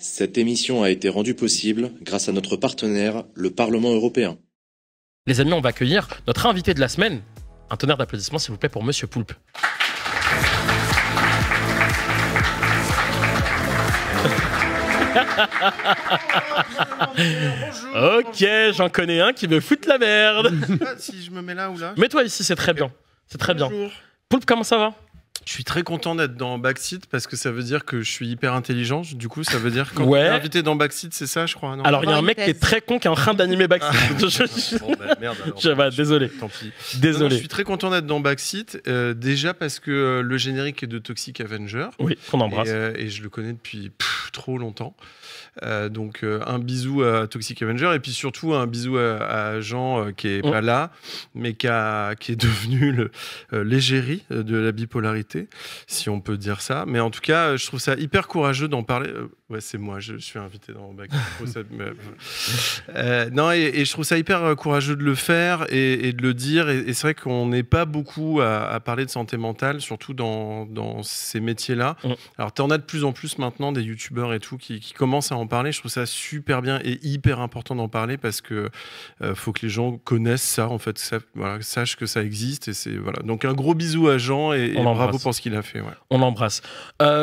Cette émission a été rendue possible grâce à notre partenaire, le Parlement européen. Les amis, on va accueillir notre invité de la semaine. Un tonnerre d'applaudissements, s'il vous plaît, pour Monsieur Poulpe. Ok, j'en connais un qui veut foutre la merde. Si je me mets là ou là. Mets-toi ici, c'est très bien. C'est très bien. Bonjour. Poulpe, comment ça va? Je suis très content d'être dans Backseat parce que ça veut dire que je suis hyper intelligent. Du coup, ça veut dire quand Ouais. on est invité dans Backseat, c'est ça, je crois. Non Alors, il y a un mec qui est très con qui est en train d'animer Backseat. Bon, bah, merde. Alors, Désolé. Tant pis. Non, Désolé. je suis très content d'être dans Backseat. Déjà parce que le générique est de Toxic Avenger. Oui, qu'on embrasse. Et je le connais depuis trop longtemps. Donc un bisou à Toxic Avenger et puis surtout un bisou à Jean qui est pas là mais qui est devenu l'égérie de la bipolarité, si on peut dire ça. Mais en tout cas, je trouve ça hyper courageux d'en parler. Ouais, c'est moi, je suis invité dans Back. Non, et je trouve ça hyper courageux de le faire et de le dire. Et c'est vrai qu'on n'est pas beaucoup à parler de santé mentale, surtout dans ces métiers-là. Alors, tu en as de plus en plus maintenant, des youtubeurs et tout, qui commencent à en parler. Je trouve ça super bien et hyper important d'en parler parce que faut que les gens connaissent ça, en fait, voilà, sachent que ça existe. Et voilà. Donc, un gros bisou à Jean et bravo pour ce qu'il a fait. Ouais. On l'embrasse.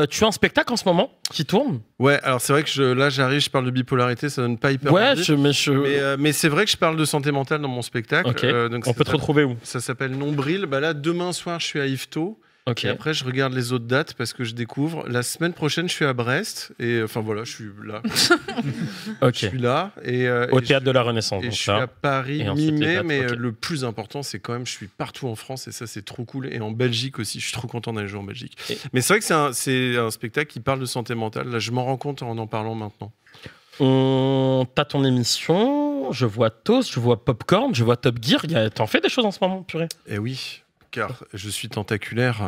Tu as un spectacle en ce moment qui tourne? Ouais, alors c'est vrai que là j'arrive, je parle de bipolarité, ça donne pas hyper envie. Mais c'est vrai que je parle de santé mentale dans mon spectacle. Okay. Donc on peut te retrouver où? Ça s'appelle Nombril. Bah là, demain soir, je suis à Yvetot. Okay. Et après, je regarde les autres dates parce que je découvre. La semaine prochaine, je suis à Brest. Et enfin voilà, je suis là. Okay. Je suis là. Au Théâtre de la Renaissance. Et donc je suis à Paris mi-mai. Mais okay. Le plus important, c'est quand même, je suis partout en France. Et ça, c'est trop cool. Et en Belgique aussi. Je suis trop content d'aller jouer en Belgique. Mais c'est vrai que c'est un spectacle qui parle de santé mentale. Là, je m'en rends compte en parlant maintenant. T'as ton émission, je vois Toast, je vois Popcorn, je vois Top Gear. T'en fais des choses en ce moment, purée? Eh oui, car je suis tentaculaire.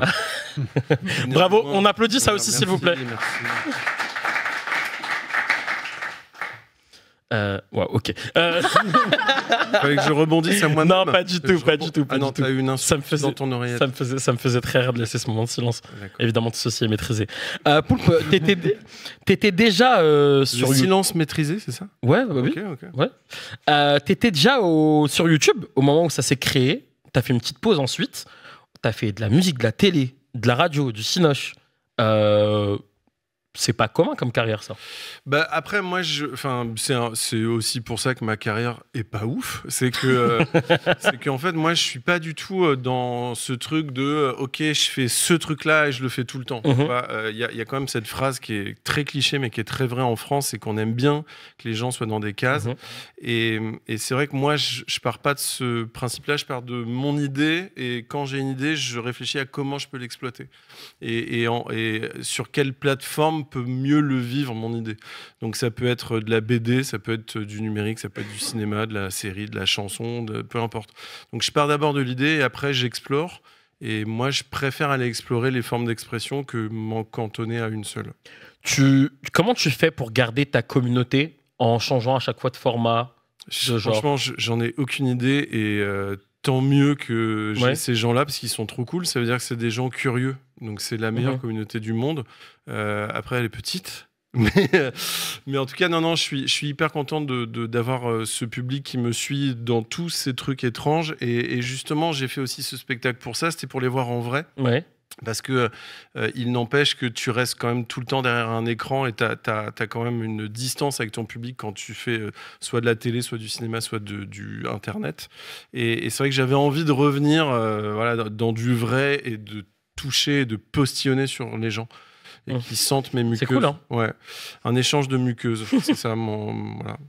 Bravo, on applaudit ça aussi, merci, s'il vous plaît. Merci. Ouais, ok. Fallait que je rebondisse à moi-même. Non, pas du tout, pas du tout. Ah non, t'as eu une insulte dans ton oreillette. Ça me faisait très rire de laisser ce moment de silence. Évidemment, tout ceci est maîtrisé. Poulpe, t'étais déjà sur... Le silence maîtrisé, c'est ça? Ouais, bah oui. Okay. Ouais. T'étais déjà sur YouTube au moment où ça s'est créé. T'as fait une petite pause ensuite. T'as fait de la musique, de la télé, de la radio, du cinoche. C'est pas commun comme carrière, ça. Bah après, moi, c'est aussi pour ça que ma carrière est pas ouf. C'est que, c'est qu'en fait, moi, je suis pas du tout dans ce truc de ok, je fais ce truc-là et je le fais tout le temps. Il y a quand même cette phrase qui est très cliché, mais qui est très vraie en France, c'est qu'on aime bien que les gens soient dans des cases. Et c'est vrai que moi, je pars pas de ce principe-là. Je pars de mon idée et quand j'ai une idée, je réfléchis à comment je peux l'exploiter et sur quelle plateforme peut mieux le vivre, mon idée. Donc ça peut être de la BD, ça peut être du numérique, ça peut être du cinéma, de la série, de la chanson, peu importe. Donc je pars d'abord de l'idée et après j'explore. Et moi, je préfère aller explorer les formes d'expression que m'en cantonner à une seule. Comment tu fais pour garder ta communauté en changeant à chaque fois de format, de genre? Franchement, j'en ai aucune idée et tant mieux que j'ai ces gens-là parce qu'ils sont trop cool. Ça veut dire que c'est des gens curieux. Donc c'est la meilleure communauté du monde. Après, elle est petite. Mais en tout cas, non, je suis hyper content d'avoir ce public qui me suit dans tous ces trucs étranges. Et justement, j'ai fait aussi ce spectacle pour ça. C'était pour les voir en vrai. Ouais. Parce que il n'empêche que tu restes quand même tout le temps derrière un écran et t'as quand même une distance avec ton public quand tu fais soit de la télé, soit du cinéma, soit du internet. Et c'est vrai que j'avais envie de revenir dans du vrai et de toucher, de postillonner sur les gens et qui sentent mes muqueuses. C'est cool, hein? Ouais, un échange de muqueuses. C'est ça voilà.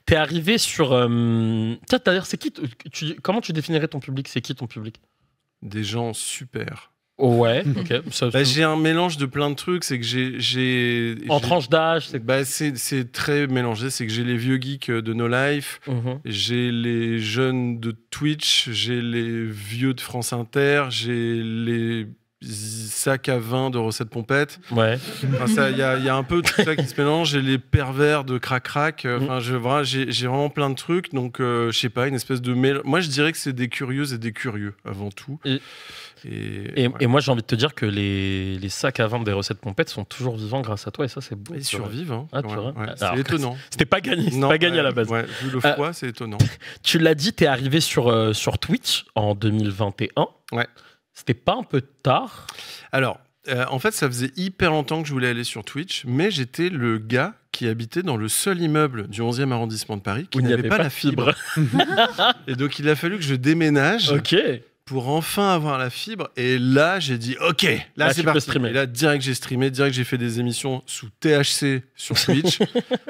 T'es arrivé sur... D'ailleurs, c'est qui comment tu définirais ton public? C'est qui ton public? Des gens super. Ouais, ok. J'ai un mélange de plein de trucs. C'est que j'ai en tranche d'âge, c'est très mélangé. C'est que j'ai les vieux geeks de No Life, j'ai les jeunes de Twitch, j'ai les vieux de France Inter, j'ai les sacs à vin de recettes pompettes. Ouais. Enfin, il y a un peu tout ça qui se mélange. Et les pervers de crac-crac. Enfin, j'ai vraiment plein de trucs. Donc, je sais pas, une espèce de mélange. Moi, je dirais que c'est des curieuses et des curieux avant tout. Et moi, j'ai envie de te dire que les sacs à vin des recettes pompettes sont toujours vivants grâce à toi, et ça, c'est beau. Ils survivent. Hein. Ah, tu vois. C'est étonnant. C'était pas gagné, à la base. Ouais, vu le froid, c'est étonnant. Tu l'as dit, t'es arrivé sur Twitch en 2021. Ouais. C'était pas un peu tard? Alors, en fait, ça faisait hyper longtemps que je voulais aller sur Twitch, mais j'étais le gars qui habitait dans le seul immeuble du 11e arrondissement de Paris qui n'avait pas la fibre. Et donc, il a fallu que je déménage. Ok. Pour enfin avoir la fibre. Et là, j'ai dit, OK, là c'est parti. Et là, direct, j'ai streamé, direct, j'ai fait des émissions sous THC sur Twitch.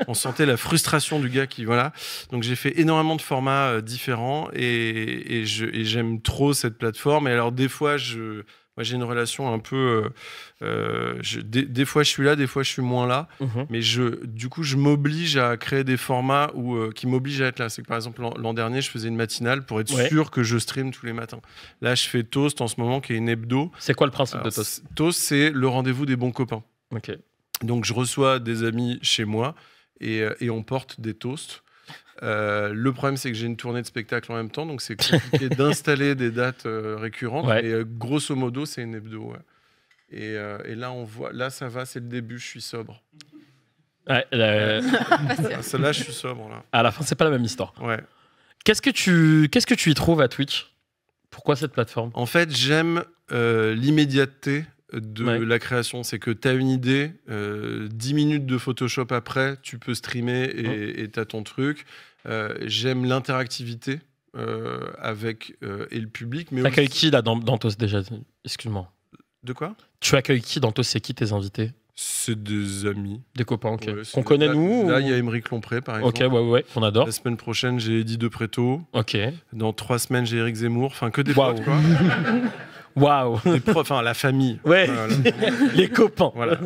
On sentait la frustration du gars qui, voilà. Donc, j'ai fait énormément de formats différents et j'aime trop cette plateforme. Et alors, des fois, moi, j'ai une relation un peu... des fois, je suis là, des fois, je suis moins là. Mais du coup, je m'oblige à créer des formats qui m'obligent à être là. C'est que, par exemple, l'an dernier, je faisais une matinale pour être sûr que je stream tous les matins. Là, je fais Toast en ce moment, qui est une hebdo. C'est quoi le principe de Toast? Toast, c'est le rendez-vous des bons copains. Ok. Donc, je reçois des amis chez moi et on porte des toasts. Le problème, c'est que j'ai une tournée de spectacle en même temps, donc c'est compliqué d'installer des dates récurrentes. Ouais. Et grosso modo, c'est une hebdo. Ouais. Et là, on voit, là, ça va, c'est le début, je suis sobre. Ouais, Là, je suis sobre. Là. À la fin, c'est pas la même histoire. Ouais. Qu'est-ce que tu y trouves à Twitch? Pourquoi cette plateforme? En fait, j'aime l'immédiateté de la création. C'est que tu as une idée, 10 minutes de Photoshop après, tu peux streamer et tu as ton truc. J'aime l'interactivité avec et le public. Tu accueilles qui là, dans Toast déjà? Excuse-moi. De quoi? Tu accueilles qui dans Toast? C'est qui tes invités? C'est des amis. Des copains, ok. Ouais, qu'on connaît nous? Là, il y a Émeric Lompré, par exemple. Ok, ouais, on adore. La semaine prochaine, j'ai Eddie Depreto. Ok. Dans 3 semaines, j'ai Éric Zemmour. Enfin, que des potes, quoi. Waouh. Enfin, la famille. Ouais. Les copains. Voilà.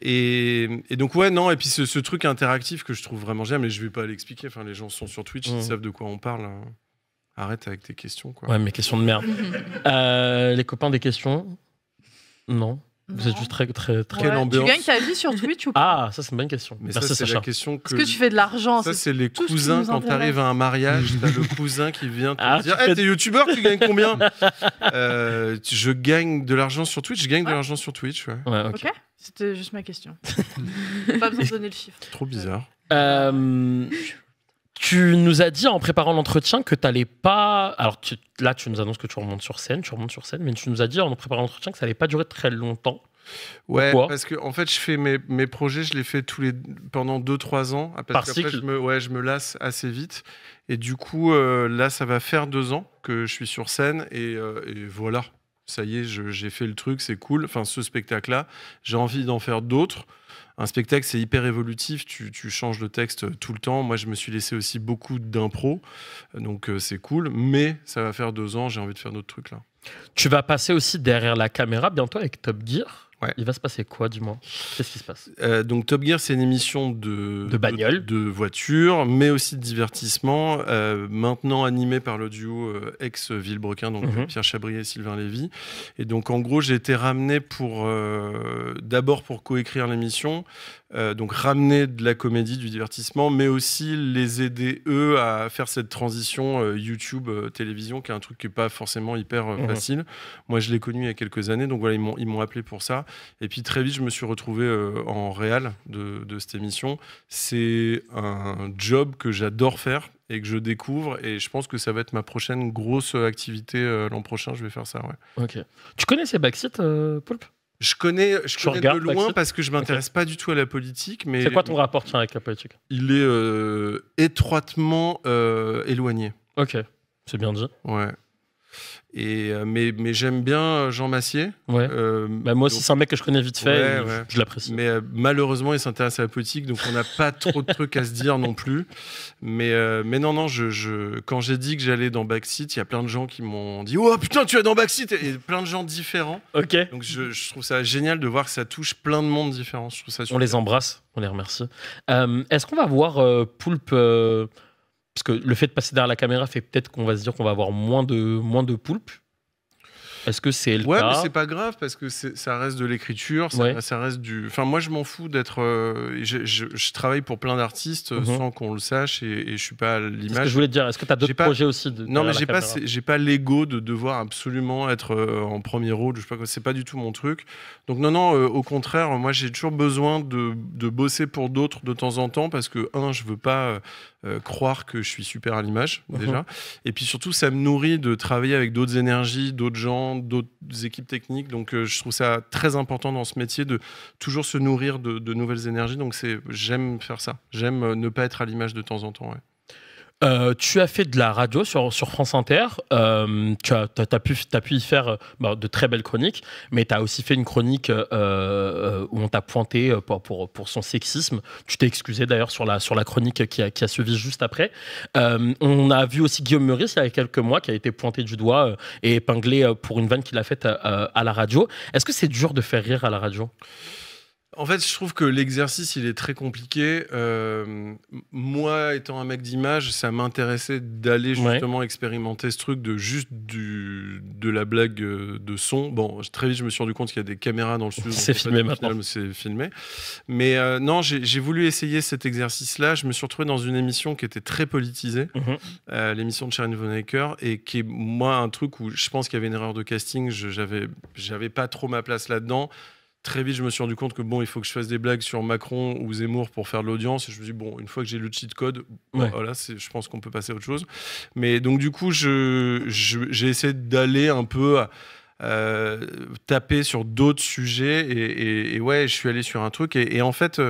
Et donc, ouais, non. Et puis, ce truc interactif que je trouve vraiment génial, mais je vais pas l'expliquer. Enfin, les gens sont sur Twitch, ils savent de quoi on parle. Arrête avec tes questions, quoi. Ouais, mes questions de merde. Les copains, des questions? Non. Vous êtes juste très... Quelle ambiance. Tu gagnes ta vie sur Twitch ou pas? Ah, ça c'est une bonne question. Mais merci, ça, c'est Sacha. la question que... Est-ce que tu fais de l'argent? Ça, c'est les cousins quand t'arrives à un mariage. T'as le cousin qui vient te dire t'es youtubeur, tu gagnes combien? Je gagne de l'argent sur Twitch. Je gagne de l'argent sur Twitch, ouais. Ok. C'était juste ma question. Pas besoin de donner le chiffre. Trop bizarre. Tu nous as dit en préparant l'entretien que t'allais pas... Alors là, tu nous annonces que tu remontes sur scène, mais tu nous as dit en préparant l'entretien que ça allait pas durer très longtemps. Ouais, pourquoi? parce que en fait, je fais mes projets, je les fais pendant 2-3 ans. Par cycle. Je me lasse assez vite. Et du coup, là, ça va faire 2 ans que je suis sur scène. Et voilà, ça y est, j'ai fait le truc, c'est cool. Enfin, ce spectacle-là, j'ai envie d'en faire d'autres. Un spectacle, c'est hyper évolutif, tu changes le texte tout le temps. Moi, je me suis laissé aussi beaucoup d'impro, donc c'est cool. Mais ça va faire 2 ans, j'ai envie de faire d'autres trucs là. Tu vas passer aussi derrière la caméra bientôt avec Top Gear. Ouais. Il va se passer quoi, dis-moi? Qu'est-ce qui se passe? Donc Top Gear, c'est une émission de bagnole, de voiture, mais aussi de divertissement, maintenant animée par le duo ex-Villebrequin, donc Pierre Chabrier et Sylvain Lévy. Et donc en gros, j'ai été ramené d'abord pour coécrire l'émission, donc ramener de la comédie, du divertissement, mais aussi les aider eux à faire cette transition YouTube télévision, qui est un truc qui est pas forcément hyper facile. Moi, je l'ai connu il y a quelques années, donc voilà, ils m'ont appelé pour ça. Et puis très vite, je me suis retrouvé en réal de cette émission. C'est un job que j'adore faire et que je découvre, et je pense que ça va être ma prochaine grosse activité l'an prochain. Je vais faire ça, ouais. Ok. Tu connais ces backseat, Poulpe? Je connais de loin parce que je m'intéresse pas du tout à la politique. Mais c'est quoi ton rapport avec la politique? Il est étroitement éloigné. Ok, c'est bien dit. Ouais. Mais j'aime bien Jean Massier. Ouais. Moi aussi, c'est un mec que je connais vite fait. Ouais. Je l'apprécie. Mais malheureusement, il s'intéresse à la politique, donc on n'a pas trop de trucs à se dire non plus. Mais non, quand j'ai dit que j'allais dans Backseat, il y a plein de gens qui m'ont dit « Oh putain, tu vas dans Backseat !» Et plein de gens différents. Ok. Donc je trouve ça génial de voir que ça touche plein de monde différent. Je trouve ça super. On les embrasse, on les remercie. Est-ce qu'on va voir Poulpe parce que le fait de passer derrière la caméra fait peut-être qu'on va se dire qu'on va avoir moins de Poulpe. Est-ce que c'est le Ouais, cas? mais c'est pas grave parce que ça reste de l'écriture, ça reste du. Enfin, moi, je m'en fous d'être. Je travaille pour plein d'artistes sans qu'on le sache et je suis pas à C'est ce que l'image. je voulais te dire. Est-ce que tu as d'autres projets aussi Non, mais derrière la caméra? j'ai pas l'ego de devoir absolument être en premier rôle. Je sais pas quoi. C'est pas du tout mon truc. Donc non, au contraire, moi, j'ai toujours besoin de bosser pour d'autres de temps en temps parce que je veux pas croire que je suis super à l'image déjà. Et puis surtout, ça me nourrit de travailler avec d'autres énergies, d'autres gens, d'autres équipes techniques. Donc je trouve ça très important dans ce métier de toujours se nourrir de nouvelles énergies. Donc j'aime faire ça. J'aime ne pas être à l'image de temps en temps. Ouais. Tu as fait de la radio sur France Inter. Tu as pu y faire de très belles chroniques, mais tu as aussi fait une chronique où on t'a pointé pour son sexisme. Tu t'es excusé d'ailleurs sur la chronique qui a suivi juste après. On a vu aussi Guillaume Meurice il y a quelques mois qui a été pointé du doigt et épinglé pour une vanne qu'il a faite à la radio. Est-ce que c'est dur de faire rire à la radio ? En fait, je trouve que l'exercice, il est très compliqué. Moi, étant un mec d'image, ça m'intéressait d'aller justement expérimenter ce truc de juste de la blague de son. Bon, très vite, je me suis rendu compte qu'il y a des caméras dans le studio. C'est filmé maintenant. C'est filmé. Mais non, j'ai voulu essayer cet exercice-là. Je me suis retrouvé dans une émission qui était très politisée, l'émission de Sharon Vonnecker, et qui est, moi, un truc où je pense qu'il y avait une erreur de casting. J'avais pas trop ma place là-dedans. Très vite, je me suis rendu compte que il faut que je fasse des blagues sur Macron ou Zemmour pour faire de l'audience. Et je me suis dit, une fois que j'ai le cheat code, voilà, je pense qu'on peut passer à autre chose. Mais donc, du coup, j'ai essayé d'aller un peu taper sur d'autres sujets. Et ouais, je suis allé sur un truc. Et en fait,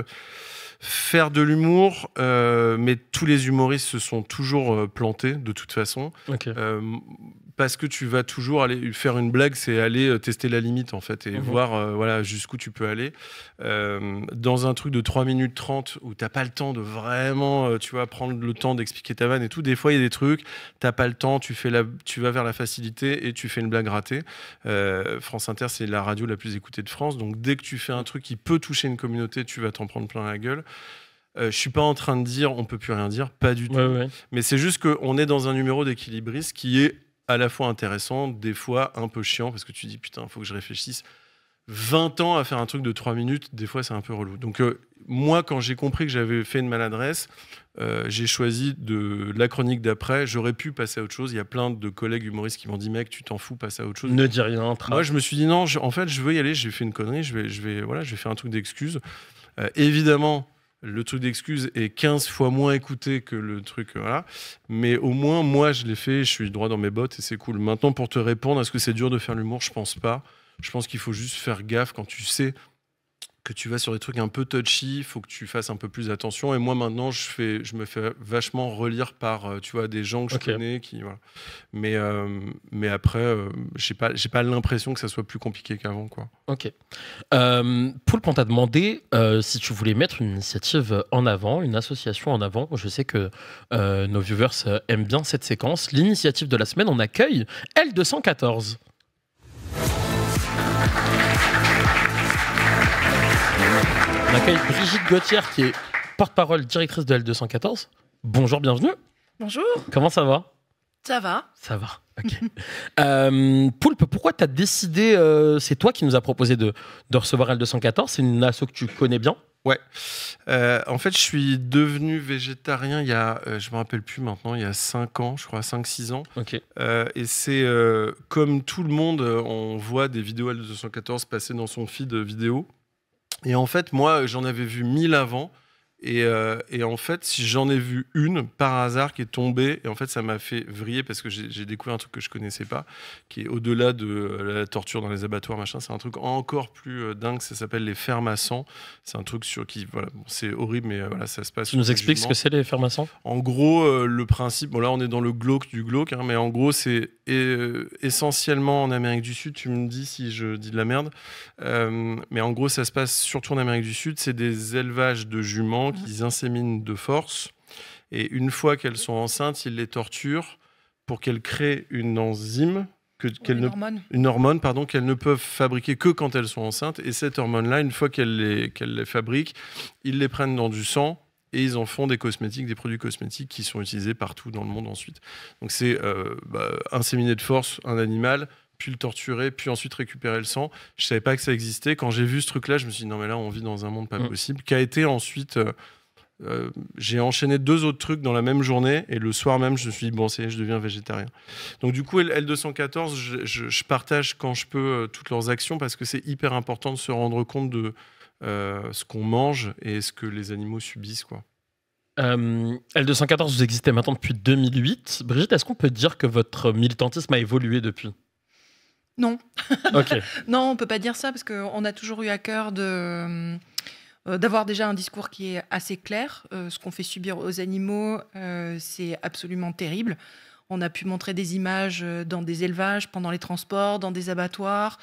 faire de l'humour, mais tous les humoristes se sont toujours plantés, de toute façon. Parce que tu vas toujours aller faire une blague, c'est aller tester la limite en fait et voir voilà, jusqu'où tu peux aller. Dans un truc de 3 minutes 30 où t'as pas le temps de vraiment prendre le temps d'expliquer ta vanne et tout, des fois il y a des trucs, t'as pas le temps, tu vas vers la facilité et tu fais une blague ratée. France Inter, c'est la radio la plus écoutée de France, donc dès que tu fais un truc qui peut toucher une communauté, tu vas t'en prendre plein la gueule. Je suis pas en train de dire on peut plus rien dire, pas du tout. Mais c'est juste qu'on est dans un numéro d'équilibriste qui est à la fois intéressant, des fois un peu chiant, parce que tu dis, putain, il faut que je réfléchisse 20 ans à faire un truc de 3 minutes, des fois c'est un peu relou. Donc moi, quand j'ai compris que j'avais fait une maladresse, j'ai choisi de la chronique d'après. J'aurais pu passer à autre chose. Il y a plein de collègues humoristes qui m'ont dit, mec, tu t'en fous, passe à autre chose. Ne dis rien. Moi, je me suis dit, non, en fait, je veux y aller, j'ai fait une connerie, je vais faire un truc d'excuse. Évidemment, le truc d'excuse est 15 fois moins écouté que le truc, voilà. Mais au moins, moi, je l'ai fait, je suis droit dans mes bottes et c'est cool. Maintenant, pour te répondre, est-ce que c'est dur de faire l'humour ? Je pense pas. Je pense qu'il faut juste faire gaffe quand tu sais que tu vas sur des trucs un peu touchy, il faut que tu fasses un peu plus attention. Et moi, maintenant, je me fais vachement relire par des gens que je connais. Voilà. Mais après, j'ai pas l'impression que ça soit plus compliqué qu'avant, quoi. Ok. Poulpe, on t'a demandé si tu voulais mettre une initiative en avant, une association en avant. Je sais que nos viewers aiment bien cette séquence. L'initiative de la semaine, on accueille L214. On accueille Brigitte Gauthier, qui est porte-parole directrice de L214. Bonjour, bienvenue. Bonjour. Comment ça va ? Ça va. Ça va, ok. Poulpe, pourquoi tu as décidé, c'est toi qui nous as proposé de recevoir L214, c'est une asso que tu connais bien ? Ouais. En fait, je suis devenu végétarien il y a, je me rappelle plus maintenant, il y a 5 ans, je crois, 5-6 ans. Ok. Et c'est comme tout le monde, on voit des vidéos L214 passer dans son feed vidéo. Et en fait, moi, j'en avais vu 1000 avant. Et en fait, si j'en ai vu une par hasard qui est tombée, et en fait, ça m'a fait vriller parce que j'ai découvert un truc que je connaissais pas, qui est au-delà de la torture dans les abattoirs, machin. C'est un truc encore plus dingue. Ça s'appelle les fermes à sang. C'est un truc voilà, c'est horrible, mais voilà, ça se passe. Tu nous expliques ce que c'est les fermes à sang ? En gros, le principe. Bon, là, on est dans le glauque du glauque, hein, mais en gros, c'est essentiellement en Amérique du Sud. Tu me dis si je dis de la merde, mais en gros, ça se passe surtout en Amérique du Sud. C'est des élevages de juments qu'ils inséminent de force, et une fois qu'elles sont enceintes, ils les torturent pour qu'elles créent une enzyme, une hormone qu'elles ne peuvent fabriquer que quand elles sont enceintes. Et cette hormone-là, une fois qu'elles les fabriquent, ils les prennent dans du sang et ils en font des cosmétiques, des produits cosmétiques qui sont utilisés partout dans le monde ensuite. Donc c'est inséminer de force un animal puis le torturer, puis ensuite récupérer le sang. Je savais pas que ça existait. Quand j'ai vu ce truc-là, je me suis dit non mais là on vit dans un monde pas possible. Qui a été ensuite, j'ai enchaîné 2 autres trucs dans la même journée et le soir même je me suis dit bon je deviens végétarien. Donc du coup L214, je partage quand je peux toutes leurs actions parce que c'est hyper important de se rendre compte de ce qu'on mange et ce que les animaux subissent quoi. L214, vous existez maintenant depuis 2008. Brigitte, est-ce qu'on peut dire que votre militantisme a évolué depuis ? Non. Ok. Non, on ne peut pas dire ça parce qu'on a toujours eu à cœur d'avoir déjà un discours qui est assez clair. Ce qu'on fait subir aux animaux, c'est absolument terrible. On a pu montrer des images dans des élevages, pendant les transports, dans des abattoirs,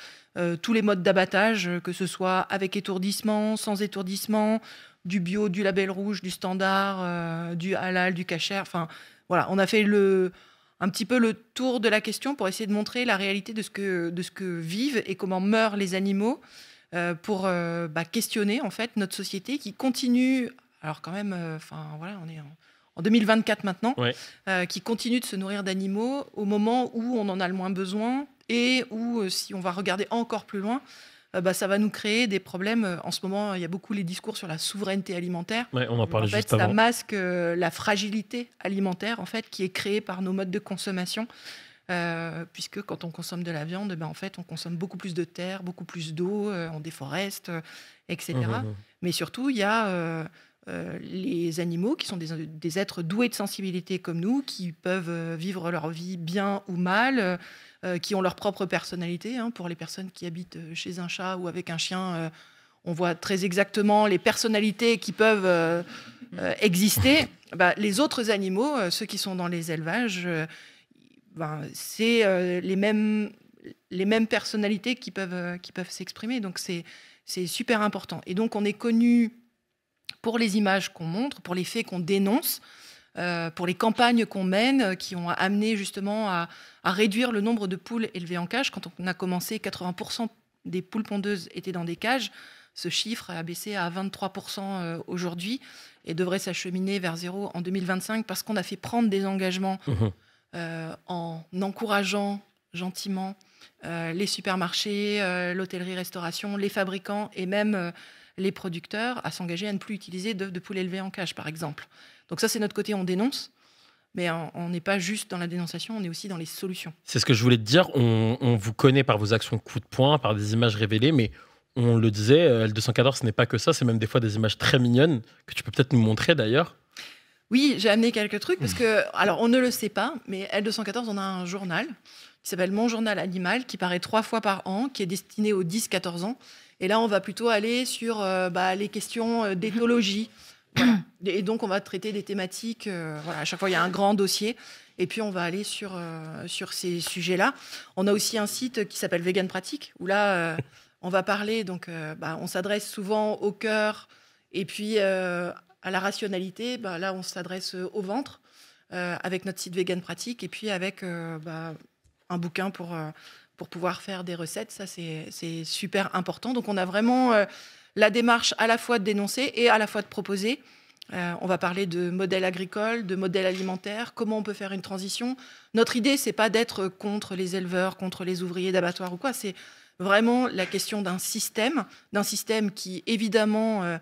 tous les modes d'abattage, que ce soit avec étourdissement, sans étourdissement, du bio, du label rouge, du standard, du halal, du kasher. Enfin, voilà, on a fait un petit peu le tour de la question pour essayer de montrer la réalité de ce que vivent et comment meurent les animaux pour questionner en fait notre société qui continue. Alors quand même, voilà, on est en 2024 maintenant, Ouais. qui continue de se nourrir d'animaux au moment où on en a le moins besoin et où, si on va regarder encore plus loin, ça va nous créer des problèmes. En ce moment, il y a beaucoup les discours sur la souveraineté alimentaire. Ouais, on en parlait juste Ça avant. masque la fragilité alimentaire en fait, qui est créée par nos modes de consommation. Puisque quand on consomme de la viande, en fait, on consomme beaucoup plus de terre, beaucoup plus d'eau, on déforeste, etc. Mais surtout, il y a les animaux qui sont des êtres doués de sensibilité comme nous, qui peuvent vivre leur vie bien ou mal, qui ont leur propre personnalité. Pour les personnes qui habitent chez un chat ou avec un chien, on voit très exactement les personnalités qui peuvent exister. Les autres animaux, ceux qui sont dans les élevages, c'est les mêmes personnalités qui peuvent s'exprimer. Donc c'est super important. Et donc on est connu pour les images qu'on montre, pour les faits qu'on dénonce, pour les campagnes qu'on mène, qui ont amené justement à réduire le nombre de poules élevées en cage. Quand on a commencé, 80% des poules pondeuses étaient dans des cages. Ce chiffre a baissé à 23% aujourd'hui et devrait s'acheminer vers 0 en 2025 parce qu'on a fait prendre des engagements en encourageant gentiment les supermarchés, l'hôtellerie-restauration, les fabricants et même les producteurs à s'engager à ne plus utiliser de poules élevées en cage, par exemple. Donc ça, c'est notre côté, on dénonce. Mais on n'est pas juste dans la dénonciation, on est aussi dans les solutions. C'est ce que je voulais te dire. On vous connaît par vos actions coup de poing, par des images révélées, mais on le disait, L214, ce n'est pas que ça, c'est même des fois des images très mignonnes, que tu peux peut-être nous montrer d'ailleurs. Oui, j'ai amené quelques trucs, parce que, alors on ne le sait pas, mais L214, on a un journal qui s'appelle Mon Journal Animal, qui paraît 3 fois par an, qui est destiné aux 10-14 ans. Et là, on va plutôt aller sur les questions d'éthologie. Voilà. Et donc, on va traiter des thématiques. À chaque fois, il y a un grand dossier. Et puis, on va aller sur ces sujets-là. On a aussi un site qui s'appelle Vegan Pratique, où là, on va parler. Donc, on s'adresse souvent au cœur et puis à la rationalité. Là, on s'adresse au ventre avec notre site Vegan Pratique et puis avec un bouquin pour pouvoir faire des recettes. Ça, c'est super important. Donc, on a vraiment la démarche à la fois de dénoncer et à la fois de proposer. On va parler de modèle agricole, de modèle alimentaire, comment on peut faire une transition. Notre idée, c'est pas d'être contre les éleveurs, contre les ouvriers d'abattoirs ou quoi. C'est vraiment la question d'un système qui, évidemment,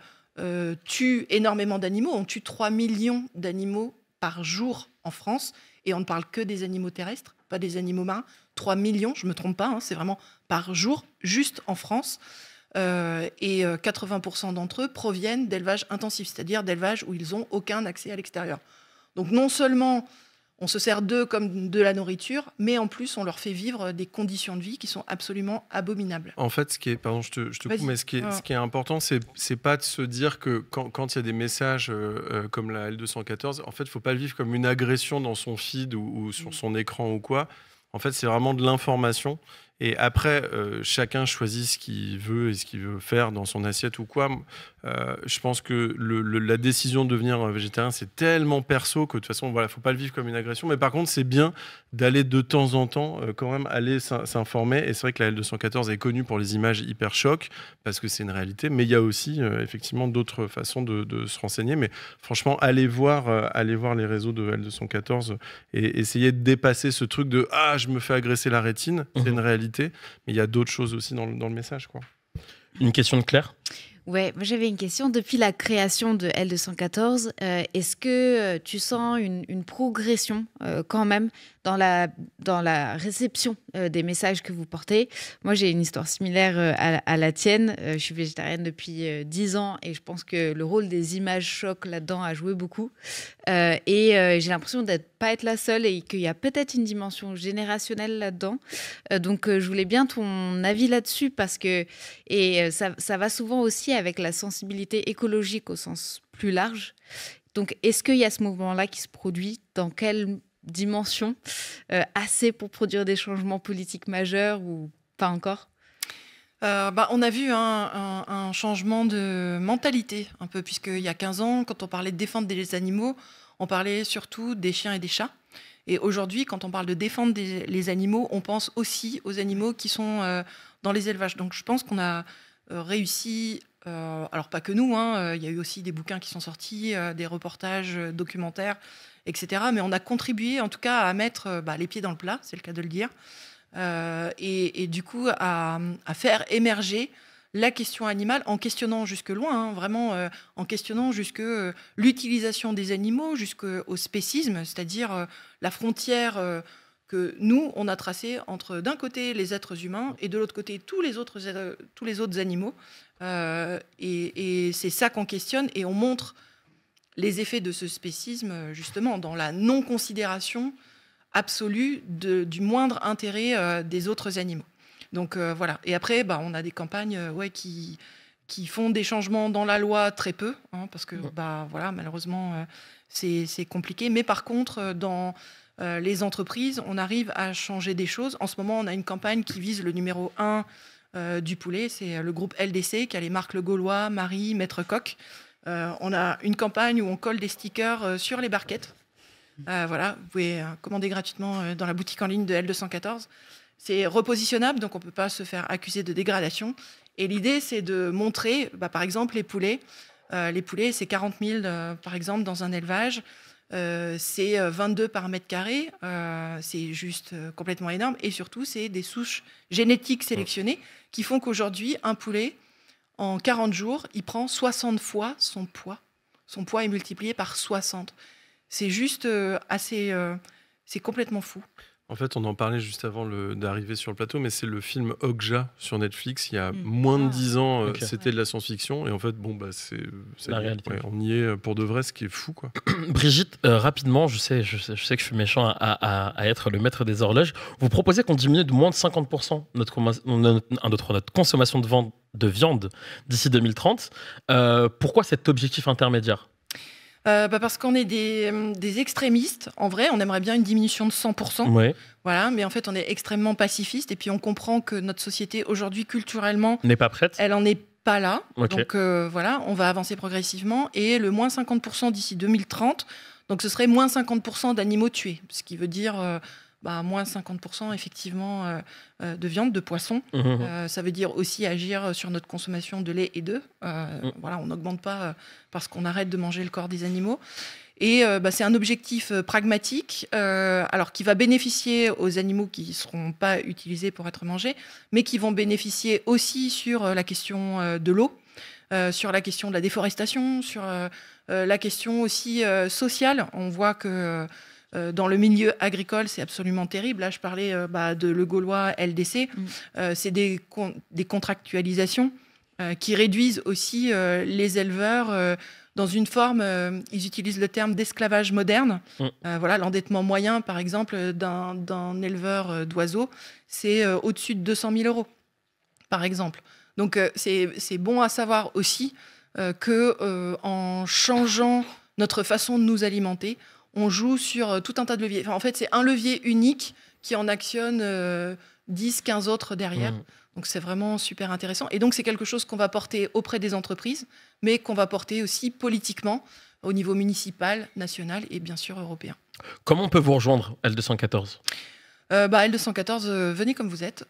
tue énormément d'animaux. On tue 3 millions d'animaux par jour en France. Et on ne parle que des animaux terrestres, pas des animaux marins. 3 millions, je ne me trompe pas, c'est vraiment par jour, juste en France. Et 80% d'entre eux proviennent d'élevages intensifs, c'est-à-dire d'élevages où ils n'ont aucun accès à l'extérieur. Donc non seulement on se sert d'eux comme de la nourriture, mais en plus on leur fait vivre des conditions de vie qui sont absolument abominables. En fait, pardon, je te coupe, mais ce qui est important, c'est pas de se dire que quand il y a des messages comme la L214, en fait, il ne faut pas le vivre comme une agression dans son feed ou sur son écran ou quoi. En fait, c'est vraiment de l'information. Et après, chacun choisit ce qu'il veut et ce qu'il veut faire dans son assiette ou quoi. Je pense que la décision de devenir végétarien, c'est tellement perso que de toute façon, voilà, faut pas le vivre comme une agression. Mais par contre, c'est bien d'aller de temps en temps quand même aller s'informer. Et c'est vrai que la L214 est connue pour les images hyper chocs parce que c'est une réalité. Mais il y a aussi effectivement d'autres façons de se renseigner. Mais franchement, allez voir les réseaux de L214 et essayer de dépasser ce truc de ah, je me fais agresser la rétine. C'est une réalité. Mais il y a d'autres choses aussi dans le message, quoi. Une question de Claire? Ouais, moi j'avais une question. Depuis la création de L214, est-ce que tu sens une progression quand même dans la réception des messages que vous portez? Moi, j'ai une histoire similaire à la tienne. Je suis végétarienne depuis 10 ans et je pense que le rôle des images chocs là-dedans a joué beaucoup. J'ai l'impression de pas être la seule et qu'il y a peut-être une dimension générationnelle là-dedans. Donc, je voulais bien ton avis là-dessus parce que ça va souvent aussi avec la sensibilité écologique au sens plus large. Donc, est-ce qu'il y a ce mouvement-là qui se produit? Dans quelle dimension? Assez pour produire des changements politiques majeurs ou pas encore? On a vu un changement de mentalité, un peu, puisqu'il y a 15 ans, quand on parlait de défendre des animaux, on parlait surtout des chiens et des chats. Et aujourd'hui, quand on parle de défendre les animaux, on pense aussi aux animaux qui sont dans les élevages. Donc je pense qu'on a réussi, alors pas que nous, il y a eu aussi des bouquins qui sont sortis, des reportages documentaires, etc. Mais on a contribué en tout cas à mettre les pieds dans le plat, c'est le cas de le dire, et du coup à faire émerger la question animale en questionnant jusque loin, vraiment en questionnant jusque l'utilisation des animaux, jusqu'au spécisme, c'est-à-dire la frontière que nous, on a tracée entre d'un côté les êtres humains et de l'autre côté tous les autres animaux. Et c'est ça qu'on questionne et on montre les effets de ce spécisme justement dans la non-considération absolue du moindre intérêt des autres animaux. Donc voilà. Et après, on a des campagnes qui font des changements dans la loi très peu, parce que voilà, malheureusement, c'est compliqué. Mais par contre, dans les entreprises, on arrive à changer des choses. En ce moment, on a une campagne qui vise le numéro 1 du poulet. C'est le groupe LDC qui a les marques Le Gaulois, Marie, Maître Coq. On a une campagne où on colle des stickers sur les barquettes. Voilà, vous pouvez commander gratuitement dans la boutique en ligne de L214. C'est repositionnable, donc on ne peut pas se faire accuser de dégradation. Et l'idée, c'est de montrer, par exemple, les poulets. Les poulets, c'est 40 000, par exemple, dans un élevage. C'est 22 par mètre carré. C'est juste complètement énorme. Et surtout, c'est des souches génétiques sélectionnées qui font qu'aujourd'hui, un poulet, en 40 jours, il prend 60 fois son poids. Son poids est multiplié par 60. C'est juste assez... c'est complètement fou. En fait, on en parlait juste avant d'arriver sur le plateau, mais c'est le film Okja sur Netflix. Il y a moins de 10 ans, c'était de la science-fiction. Et en fait, c'est la réalité. On y est pour de vrai, ce qui est fou, quoi. Brigitte, rapidement, je sais que je suis méchant à être le maître des horloges. Vous proposez qu'on diminue de moins de 50% notre consommation de viande d'ici 2030. Pourquoi cet objectif intermédiaire ? Parce qu'on est des extrémistes. En vrai, on aimerait bien une diminution de 100%. Ouais. Voilà, mais en fait, on est extrêmement pacifiste. Et puis, on comprend que notre société, aujourd'hui, culturellement... n'est pas prête. Elle n'en est pas là. Okay. Donc, voilà, on va avancer progressivement. Et le moins 50% d'ici 2030, donc ce serait moins 50% d'animaux tués. Ce qui veut dire... moins 50% effectivement de viande, de poisson. Ça veut dire aussi agir sur notre consommation de lait et d'œufs. Voilà, on n'augmente pas parce qu'on arrête de manger le corps des animaux. Et c'est un objectif pragmatique, alors qui va bénéficier aux animaux qui ne seront pas utilisés pour être mangés, mais qui vont bénéficier aussi sur la question de l'eau, sur la question de la déforestation, sur la question aussi sociale. On voit que dans le milieu agricole, c'est absolument terrible. Là, je parlais de Le Gaulois, LDC. C'est des contractualisations qui réduisent aussi les éleveurs dans une forme, ils utilisent le terme d'esclavage moderne. Voilà, l'endettement moyen, par exemple, d'un éleveur d'oiseaux, c'est au-dessus de 200 000 euros, par exemple. Donc, c'est bon à savoir aussi qu'en changeant notre façon de nous alimenter, on joue sur tout un tas de leviers. En fait, c'est un levier unique qui en actionne 10, 15 autres derrière. Donc c'est vraiment super intéressant. Et donc c'est quelque chose qu'on va porter auprès des entreprises, mais qu'on va porter aussi politiquement au niveau municipal, national et bien sûr européen. Comment on peut vous rejoindre, L214 ? L214, venez comme vous êtes.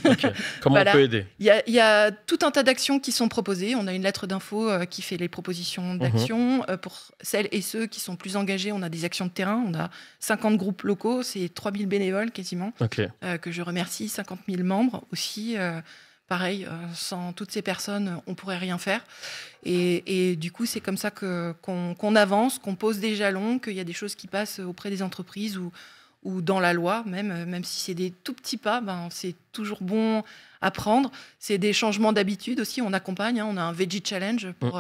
Okay. Comment on peut aider ? Il y a tout un tas d'actions qui sont proposées. On a une lettre d'info qui fait les propositions d'action. Pour celles et ceux qui sont plus engagés, on a des actions de terrain. On a 50 groupes locaux, c'est 3000 bénévoles quasiment, que je remercie, 50 000 membres aussi. Pareil, sans toutes ces personnes, on ne pourrait rien faire. Et du coup, c'est comme ça qu'on avance, qu'on pose des jalons, qu'il y a des choses qui passent auprès des entreprises ou dans la loi, même si c'est des tout petits pas, c'est toujours bon à prendre. C'est des changements d'habitude aussi, on accompagne, on a un Veggie Challenge pour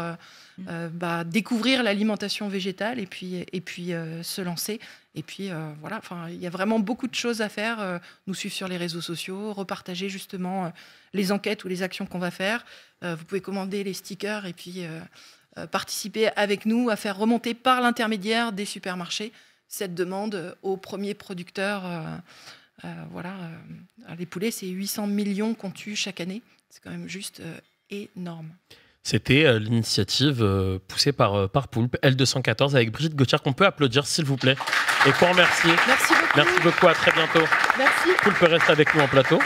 découvrir l'alimentation végétale et puis se lancer. Et puis voilà, il y a vraiment beaucoup de choses à faire. Nous suivre sur les réseaux sociaux, repartager justement les enquêtes ou les actions qu'on va faire. Vous pouvez commander les stickers et puis participer avec nous à faire remonter par l'intermédiaire des supermarchés cette demande aux premiers producteurs. Les poulets, c'est 800 millions qu'on tue chaque année. C'est quand même juste énorme. C'était l'initiative poussée par Poulpe, L214, avec Brigitte Gauthier, qu'on peut applaudir, s'il vous plaît. Et qu'on remercie. Merci beaucoup. Merci beaucoup, à très bientôt. Merci. Poulpe reste avec nous en plateau.